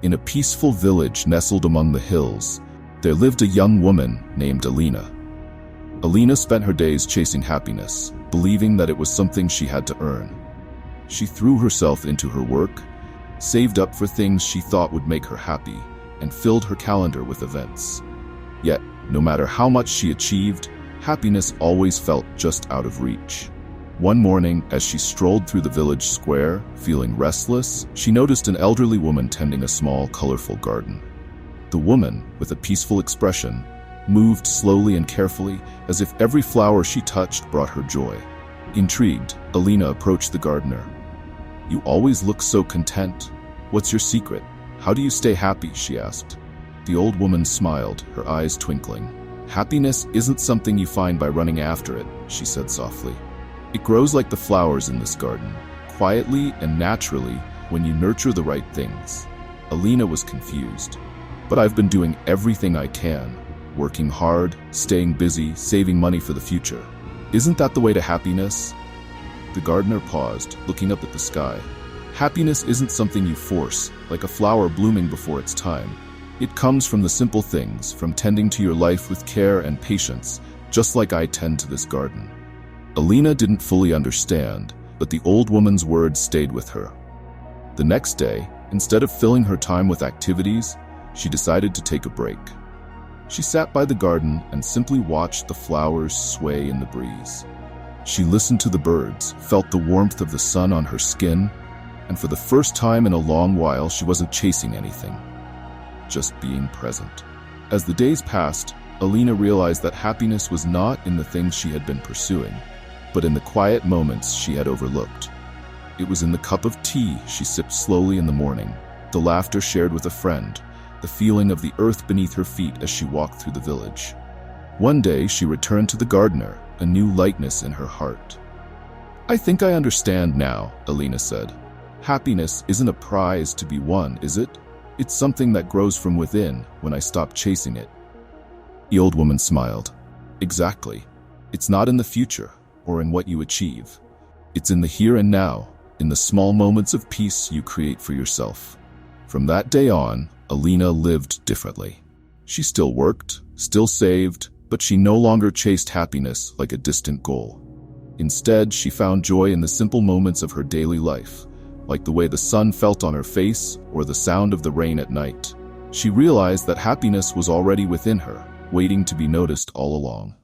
In a peaceful village nestled among the hills, there lived a young woman named Alina. Alina spent her days chasing happiness, believing that it was something she had to earn. She threw herself into her work, saved up for things she thought would make her happy, and filled her calendar with events. Yet, no matter how much she achieved, happiness always felt just out of reach. One morning, as she strolled through the village square, feeling restless, she noticed an elderly woman tending a small, colorful garden. The woman, with a peaceful expression, moved slowly and carefully, as if every flower she touched brought her joy. Intrigued, Alina approached the gardener. "You always look so content. What's your secret? How do you stay happy?" she asked. The old woman smiled, her eyes twinkling. "Happiness isn't something you find by running after it," she said softly. "It grows like the flowers in this garden, quietly and naturally when you nurture the right things." Alina was confused. "But I've been doing everything I can, working hard, staying busy, saving money for the future. Isn't that the way to happiness?" The gardener paused, looking up at the sky. "Happiness isn't something you force, like a flower blooming before its time. It comes from the simple things, from tending to your life with care and patience, just like I tend to this garden." Alina didn't fully understand, but the old woman's words stayed with her. The next day, instead of filling her time with activities, she decided to take a break. She sat by the garden and simply watched the flowers sway in the breeze. She listened to the birds, felt the warmth of the sun on her skin, and for the first time in a long while, she wasn't chasing anything, just being present. As the days passed, Alina realized that happiness was not in the things she had been pursuing, but in the quiet moments she had overlooked. It was in the cup of tea she sipped slowly in the morning, the laughter shared with a friend, the feeling of the earth beneath her feet as she walked through the village. One day she returned to the gardener, a new lightness in her heart. "I think I understand now," Alina said. "Happiness isn't a prize to be won, is it? It's something that grows from within when I stop chasing it." The old woman smiled. "Exactly. It's not in the future or in what you achieve. It's in the here and now, in the small moments of peace you create for yourself." From that day on, Alina lived differently. She still worked, still saved, but she no longer chased happiness like a distant goal. Instead, she found joy in the simple moments of her daily life, like the way the sun felt on her face or the sound of the rain at night. She realized that happiness was already within her, waiting to be noticed all along.